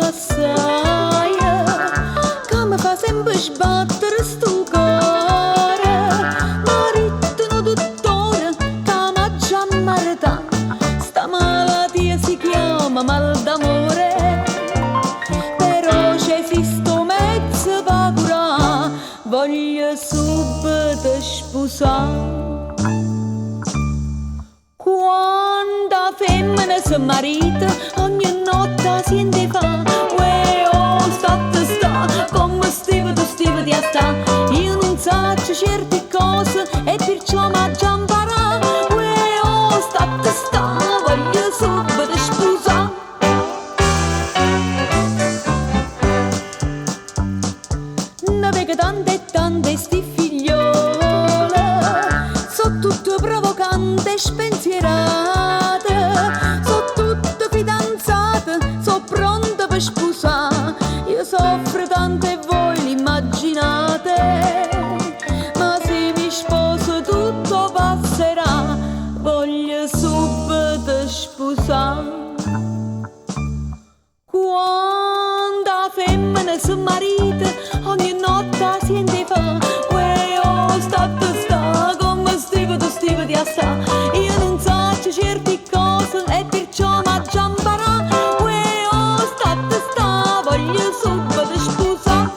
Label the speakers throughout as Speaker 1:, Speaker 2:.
Speaker 1: assai, che mi fa sempre sbattere sto cuore. Marito dottore, che m'ha già ammalato, sta malattia si chiama mal d'amore. Però c'è esisto mezzo per curare, voglio subito sposare. Quando la femmina si marita, ogni notte si fa. Uè, oh, sta, come stiva di sta. Io non so certe cose e perciò m'ha già imparato. Uè, oh, sta, voglio subito sposare. Ne vedo tante sti figliole, so tutte provocante, spensierate, so tutte fidanzate, so pronte per sposare. Io soffro tanto e voi l'immaginate, ma se mi sposo tutto passerà, voglio subito sposare. Quando la femmina si marita, ogni notte si fa. Uè, oh, sta, come stiva di sta. Io non so certe cose e perciò m'ha già imparato. Uè, oh, sta, voglio subito sposare.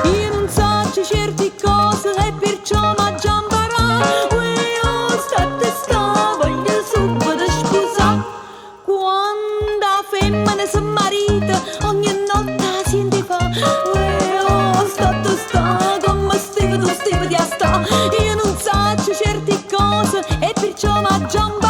Speaker 1: Io non so certe cose e perciò m'ha già imparato. Uè, oh, sta, voglio subito sposare. Quando la femmina si marita, ogni notte si fa. Uè, oh, sta, come stiva di sta. Io non so certe cose e perciò m'ha già imparato.